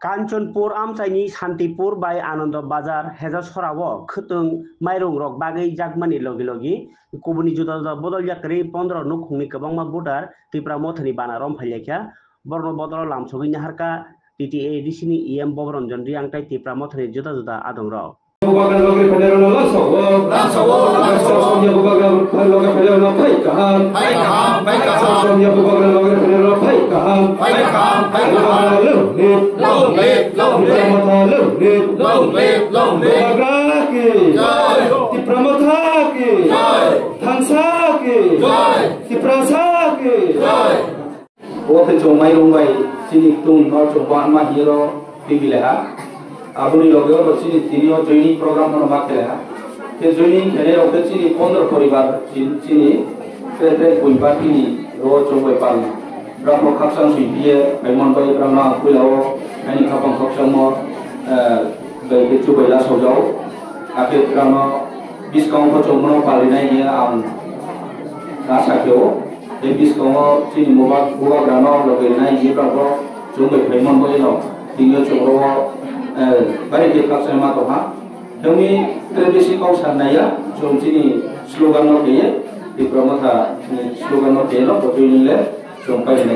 कांचनपुर आमचाइनि शान्तिपुर बाय आनंद बाजार हेजा सराव खतुं माइरं रक बागै जागमानि लगी लगी कुबुनि जुदा जुदा बदल जाकरि 15 नुखुंनि गोबांमा बुदार तिप्रा मथनि बाना रमफाइलेख्या बर्न बदल लामसगैनि हारका टीटीए डिसिनि इएम बबरंजन रियांगताइ तिप्रा मथनि जुदा जुदा आदं रक Abuni logo sini tinio joining program mana makela. Ke joining kene logo sini 15 poribar sini kete poribar ini ro coba pal. Berapa kapsang sini memang bayi berapa pulau ini kapang kapsang mo bayi coba lah sojau. Akhir berapa diskon ko coba mo pal ini ya am. Rasa kyo diskon mo sini mobile buat berapa logo ini berapa coba memang bayi lo tinio coba baik di kelas sama tu ha, kami tradisi kau sana ya, cuma sini slogan orang dia, di promosi slogan orang dia, betul ni le, cuma ini.